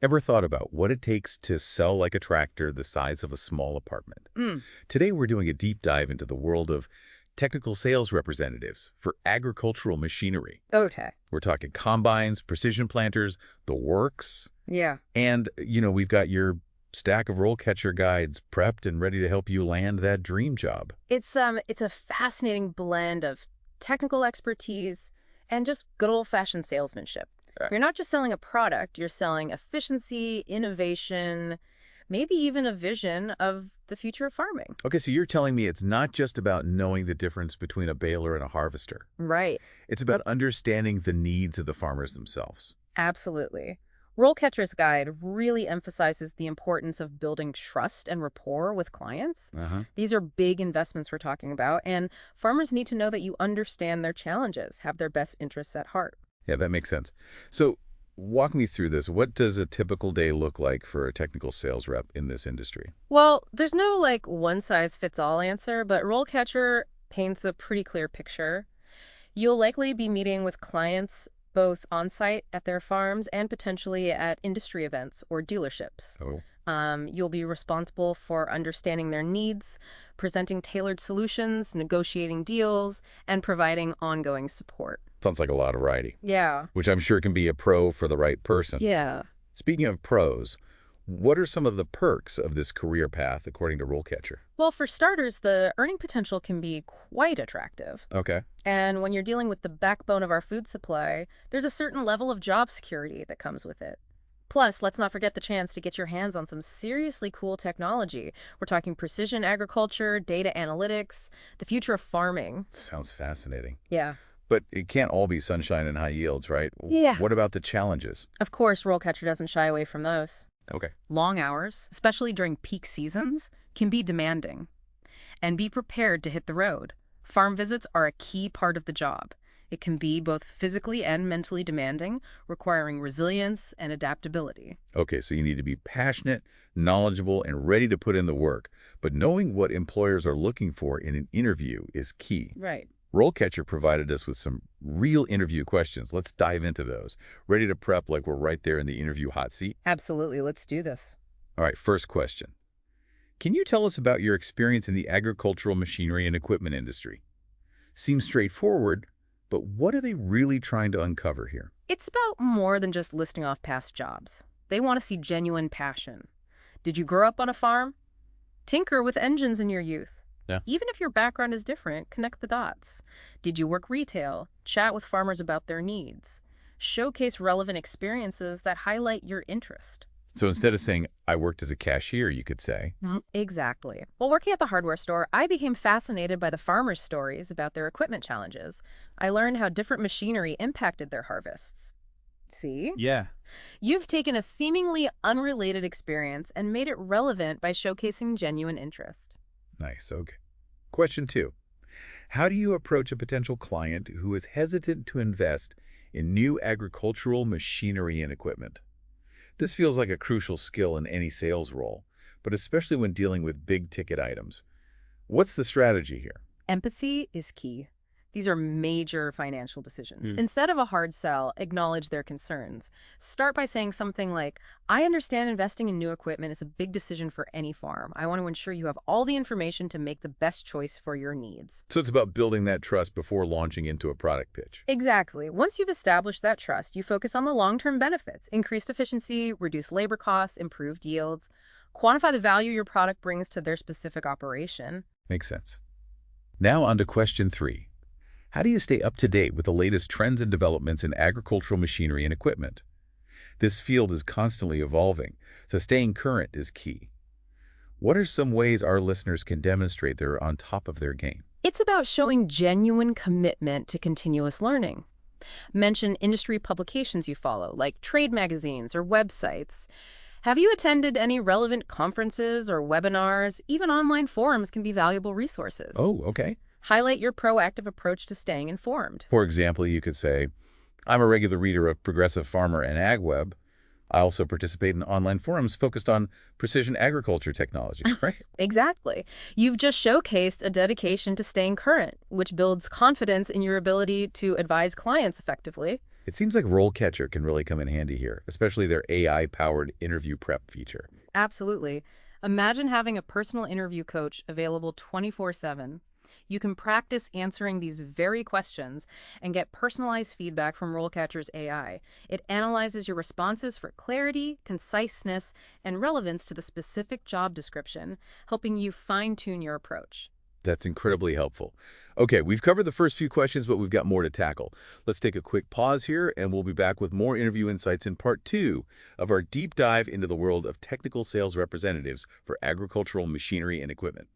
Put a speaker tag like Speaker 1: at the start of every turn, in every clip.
Speaker 1: Ever thought about what it takes to sell like a tractor the size of a small apartment?
Speaker 2: Mm,
Speaker 1: Today, we're doing a deep dive into the world of technical sales representatives for agricultural machinery.
Speaker 2: okay.
Speaker 1: We're talking combines, precision planters, the works,
Speaker 2: Yeah.
Speaker 1: and, we've got your stack of RoleCatcher guides prepped and ready to help you land that dream job.
Speaker 2: It's a fascinating blend of technical expertise and just good old-fashioned salesmanship.
Speaker 1: Uh,
Speaker 2: You're not just selling a product, you're selling efficiency, innovation, maybe even a vision of the future of farming.
Speaker 1: Okay, so you're telling me it's not just about knowing the difference between a baler and a harvester.
Speaker 2: Right.
Speaker 1: It's about understanding the needs of the farmers themselves.
Speaker 2: Absolutely. Rollcatcher's Guide really emphasizes the importance of building trust and rapport with clients.
Speaker 1: Uh-huh.
Speaker 2: These are big investments we're talking about, and farmers need to know that you understand their challenges, have their best interests at heart.
Speaker 1: Yeah, that makes sense. So walk me through this. What does a typical day look like for a technical sales rep in this industry?
Speaker 2: Well, there's no like one-size-fits-all answer, but Rollcatcher paints a pretty clear picture. You'll likely be meeting with clients both on-site at their farms and potentially at industry events or dealerships.
Speaker 1: Oh,
Speaker 2: You'll be responsible for understanding their needs, presenting tailored solutions, negotiating deals, and providing ongoing support.
Speaker 1: sounds like a lot of variety,
Speaker 2: Yeah.
Speaker 1: which I'm sure can be a pro for the right person.
Speaker 2: Yeah.
Speaker 1: Speaking of pros, what are some of the perks of this career path according to RoleCatcher?
Speaker 2: Well, for starters, the earning potential can be quite attractive.
Speaker 1: Okay.
Speaker 2: And when you're dealing with the backbone of our food supply, there's a certain level of job security that comes with it. Plus, let's not forget the chance to get your hands on some seriously cool technology. We're talking precision agriculture, data analytics, the future of farming.
Speaker 1: Sounds fascinating.
Speaker 2: Yeah.
Speaker 1: But it can't all be sunshine and high yields, right?
Speaker 2: Yeah.
Speaker 1: What about the challenges?
Speaker 2: Of course, Rollcatcher doesn't shy away from those.
Speaker 1: Okay.
Speaker 2: Long hours, especially during peak seasons, can be demanding. And be prepared to hit the road. Farm visits are a key part of the job. It can be both physically and mentally demanding, requiring resilience and adaptability.
Speaker 1: Okay, so you need to be passionate, knowledgeable, and ready to put in the work. But knowing what employers are looking for in an interview is key.
Speaker 2: Right.
Speaker 1: RoleCatcher provided us with some real interview questions. Let's dive into those. Ready to prep like we're right there in the interview hot seat?
Speaker 2: Absolutely. Let's do this.
Speaker 1: All right, first question. Can you tell us about your experience in the agricultural machinery and equipment industry? Seems straightforward, but what are they really trying to uncover here?
Speaker 2: It's about more than just listing off past jobs. They want to see genuine passion. Did you grow up on a farm? Tinker with engines in your youth.
Speaker 1: Yeah.
Speaker 2: Even if your background is different, connect the dots. Did you work retail? Chat with farmers about their needs. Showcase relevant experiences that highlight your interest.
Speaker 1: So instead of saying, I worked as a cashier, you could say,
Speaker 2: Exactly. While working at the hardware store, I became fascinated by the farmers' stories about their equipment challenges. I learned how different machinery impacted their harvests. See?
Speaker 1: yeah.
Speaker 2: You've taken a seemingly unrelated experience and made it relevant by showcasing genuine interest.
Speaker 1: Nice, okay. Question 2. How do you approach a potential client who is hesitant to invest in new agricultural machinery and equipment? This feels like a crucial skill in any sales role, but especially when dealing with big-ticket items. What's the strategy here?
Speaker 2: Empathy is key. These are major financial decisions.
Speaker 1: Hmm.
Speaker 2: Instead of a hard sell, acknowledge their concerns. Start by saying something like, I understand investing in new equipment is a big decision for any farm. I want to ensure you have all the information to make the best choice for your needs.
Speaker 1: So it's about building that trust before launching into a product pitch.
Speaker 2: Exactly. Once you've established that trust, you focus on the long-term benefits, increased efficiency, reduced labor costs, improved yields. Quantify the value your product brings to their specific operation.
Speaker 1: Makes sense. Now on to question 3. How do you stay up to date with the latest trends and developments in agricultural machinery and equipment? This field is constantly evolving, so staying current is key. What are some ways our listeners can demonstrate they're on top of their game?
Speaker 2: It's about showing genuine commitment to continuous learning. Mention industry publications you follow, like trade magazines or websites. Have you attended any relevant conferences or webinars? Even online forums can be valuable resources.
Speaker 1: Oh, okay.
Speaker 2: Highlight your proactive approach to staying informed.
Speaker 1: For example, you could say, I'm a regular reader of Progressive Farmer and AgWeb. I also participate in online forums focused on precision agriculture technologies, right?
Speaker 2: Exactly. You've just showcased a dedication to staying current, which builds confidence in your ability to advise clients effectively.
Speaker 1: It seems like RoleCatcher can really come in handy here, especially their AI-powered interview prep feature.
Speaker 2: Absolutely. Imagine having a personal interview coach available 24/7. You can practice answering these very questions and get personalized feedback from RoleCatcher's AI. It analyzes your responses for clarity, conciseness, and relevance to the specific job description, helping you fine-tune your approach.
Speaker 1: That's incredibly helpful. Okay, we've covered the first few questions, but we've got more to tackle. Let's take a quick pause here, and we'll be back with more interview insights in part 2 of our deep dive into the world of technical sales representatives for agricultural machinery and equipment.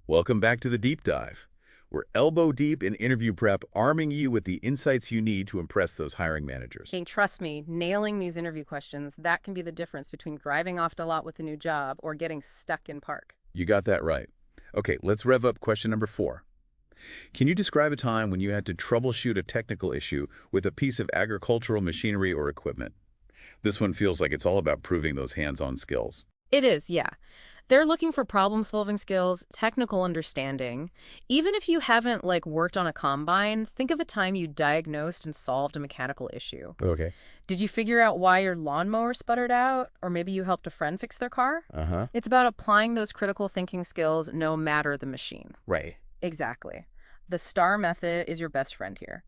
Speaker 1: Welcome back to the deep dive. We're elbow deep in interview prep, arming you with the insights you need to impress those hiring managers.
Speaker 2: And trust me, nailing these interview questions, that can be the difference between driving off the lot with a new job or getting stuck in park.
Speaker 1: You got that right. Okay, let's rev up question number 4. Can you describe a time when you had to troubleshoot a technical issue with a piece of agricultural machinery or equipment? This one feels like it's all about proving those hands-on skills.
Speaker 2: It is, yeah. They're looking for problem-solving skills, technical understanding. Even if you haven't, worked on a combine, think of a time you diagnosed and solved a mechanical issue.
Speaker 1: Okay.
Speaker 2: Did you figure out why your lawnmower sputtered out? Or maybe you helped a friend fix their car? It's about applying those critical thinking skills no matter the machine.
Speaker 1: Right.
Speaker 2: Exactly. The STAR method is your best friend here.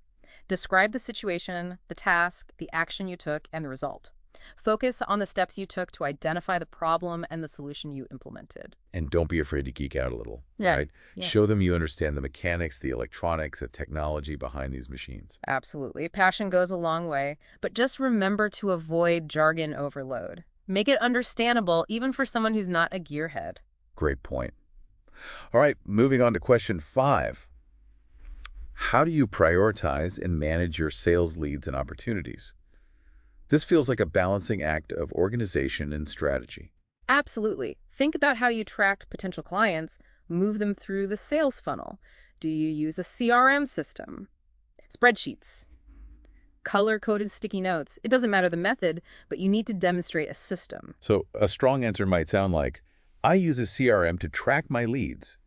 Speaker 2: Describe the situation, the task, the action you took, and the result. Focus on the steps you took to identify the problem and the solution you implemented.
Speaker 1: And don't be afraid to geek out a little,
Speaker 2: Yeah.
Speaker 1: right?
Speaker 2: Yeah.
Speaker 1: Show them you understand the mechanics, the electronics, the technology behind these machines.
Speaker 2: Absolutely. Passion goes a long way, but just remember to avoid jargon overload. Make it understandable even for someone who's not a gearhead.
Speaker 1: Great point. All right, moving on to question 5. How do you prioritize and manage your sales leads and opportunities? This feels like a balancing act of organization and strategy.
Speaker 2: Absolutely. Think about how you track potential clients, move them through the sales funnel. Do you use a CRM system? Spreadsheets? Color-coded sticky notes? It doesn't matter the method, but you need to demonstrate a system.
Speaker 1: So a strong answer might sound like, I use a CRM to track my leads,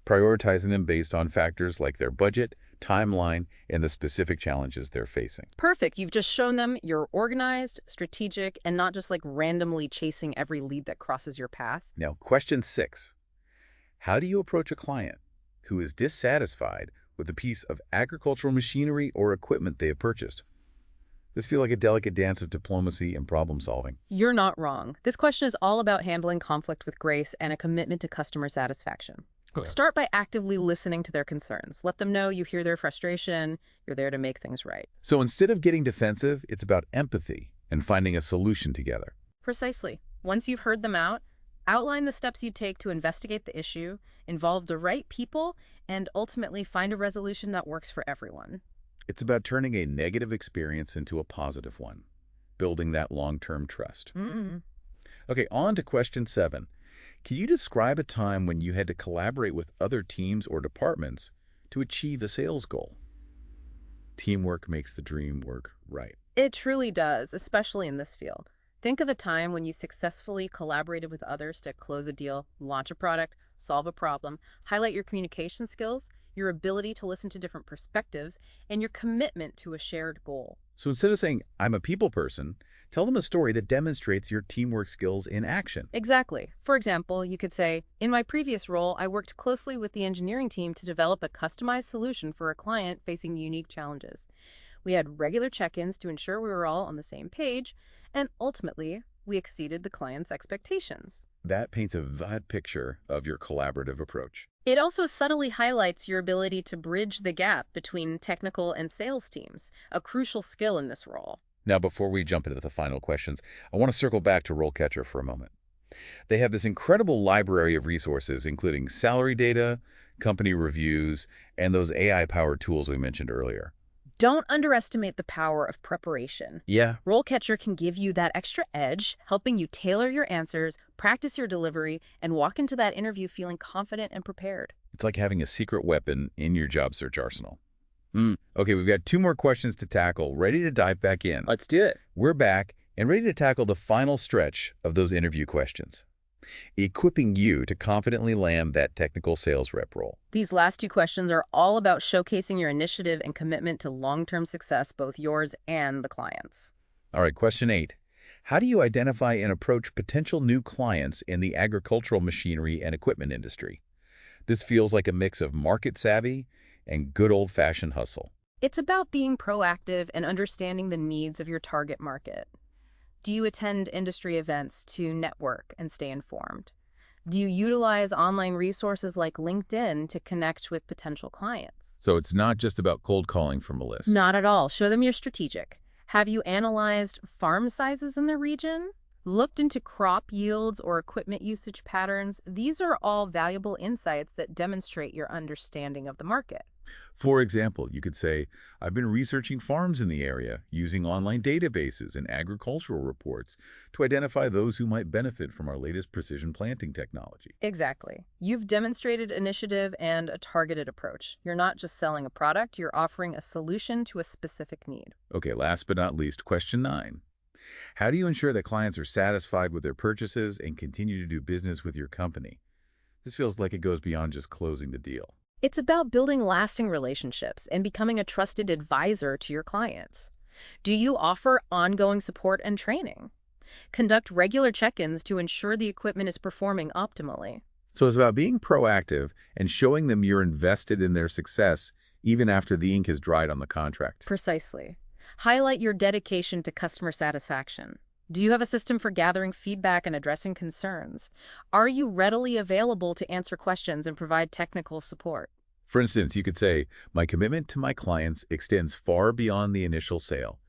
Speaker 1: prioritizing them based on factors like their budget, timeline, and the specific challenges they're facing.
Speaker 2: Perfect. You've just shown them you're organized, strategic, and not just randomly chasing every lead that crosses your path.
Speaker 1: Now, question 6. How do you approach a client who is dissatisfied with a piece of agricultural machinery or equipment they have purchased? This feels like a delicate dance of diplomacy and problem solving.
Speaker 2: You're not wrong. This question is all about handling conflict with grace and a commitment to customer satisfaction.
Speaker 1: Okay.
Speaker 2: Start by actively listening to their concerns. Let them know you hear their frustration. You're there to make things right.
Speaker 1: So instead of getting defensive, it's about empathy and finding a solution together.
Speaker 2: Precisely. Once you've heard them out, outline the steps you take to investigate the issue, involve the right people, and ultimately find a resolution that works for everyone.
Speaker 1: It's about turning a negative experience into a positive one, building that long-term trust. Okay, on to question 7. Can you describe a time when you had to collaborate with other teams or departments to achieve a sales goal? Teamwork makes the dream work right.
Speaker 2: It truly does, especially in this field. Think of a time when you successfully collaborated with others to close a deal, launch a product, solve a problem, highlight your communication skills, your ability to listen to different perspectives, and your commitment to a shared goal.
Speaker 1: So instead of saying, I'm a people person, tell them a story that demonstrates your teamwork skills in action.
Speaker 2: Exactly. For example, you could say, in my previous role, I worked closely with the engineering team to develop a customized solution for a client facing unique challenges. We had regular check-ins to ensure we were all on the same page, and ultimately, we exceeded the client's expectations.
Speaker 1: That paints a vivid picture of your collaborative approach.
Speaker 2: It also subtly highlights your ability to bridge the gap between technical and sales teams, a crucial skill in this role.
Speaker 1: Now, before we jump into the final questions, I want to circle back to RoleCatcher for a moment. They have this incredible library of resources, including salary data, company reviews, and those AI-powered tools we mentioned earlier.
Speaker 2: Don't underestimate the power of preparation.
Speaker 1: Yeah.
Speaker 2: RoleCatcher can give you that extra edge, helping you tailor your answers, practice your delivery, and walk into that interview feeling confident and prepared.
Speaker 1: It's like having a secret weapon in your job search arsenal. Okay, we've got 2 more questions to tackle, ready to dive back in.
Speaker 3: Let's do it.
Speaker 1: We're back and ready to tackle the final stretch of those interview questions. equipping you to confidently land that technical sales rep role.
Speaker 2: These last two questions are all about showcasing your initiative and commitment to long-term success, both yours and the client's.
Speaker 1: All right, question 8. How do you identify and approach potential new clients in the agricultural machinery and equipment industry? This feels like a mix of market savvy and good old-fashioned hustle.
Speaker 2: It's about being proactive and understanding the needs of your target market. Do you attend industry events to network and stay informed? Do you utilize online resources like LinkedIn to connect with potential clients?
Speaker 1: So it's not just about cold calling from a list.
Speaker 2: Not at all. Show them you're strategic. Have you analyzed farm sizes in the region? Looked into crop yields or equipment usage patterns? These are all valuable insights that demonstrate your understanding of the market.
Speaker 1: For example, you could say, I've been researching farms in the area using online databases and agricultural reports to identify those who might benefit from our latest precision planting technology.
Speaker 2: Exactly. You've demonstrated initiative and a targeted approach. You're not just selling a product, you're offering a solution to a specific need.
Speaker 1: Okay, last but not least, question 9. How do you ensure that clients are satisfied with their purchases and continue to do business with your company? This feels like it goes beyond just closing the deal.
Speaker 2: It's about building lasting relationships and becoming a trusted advisor to your clients. Do you offer ongoing support and training? Conduct regular check-ins to ensure the equipment is performing optimally.
Speaker 1: So it's about being proactive and showing them you're invested in their success even after the ink has dried on the contract.
Speaker 2: Precisely. Highlight your dedication to customer satisfaction. Do you have a system for gathering feedback and addressing concerns? Are you readily available to answer questions and provide technical support?
Speaker 1: For instance, you could say, my commitment to my clients extends far beyond the initial sale.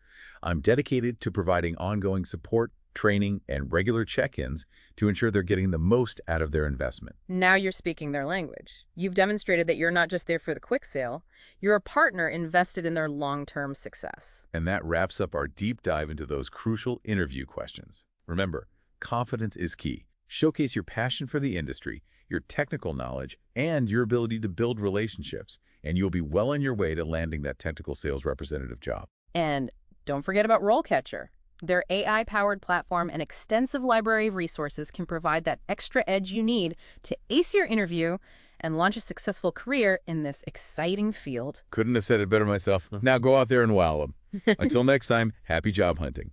Speaker 1: I'm dedicated to providing ongoing support, training, and regular check-ins to ensure they're getting the most out of their investment.
Speaker 2: Now you're speaking their language. You've demonstrated that you're not just there for the quick sale. You're a partner invested in their long-term success.
Speaker 1: And that wraps up our deep dive into those crucial interview questions. Remember, confidence is key. Showcase your passion for the industry, your technical knowledge, and your ability to build relationships, and you'll be well on your way to landing that technical sales representative job.
Speaker 2: And don't forget about RoleCatcher. Their AI-powered platform and extensive library of resources can provide that extra edge you need to ace your interview and launch a successful career in this exciting field.
Speaker 1: Couldn't have said it better myself. Now go out there and wow them. Until next time, happy job hunting.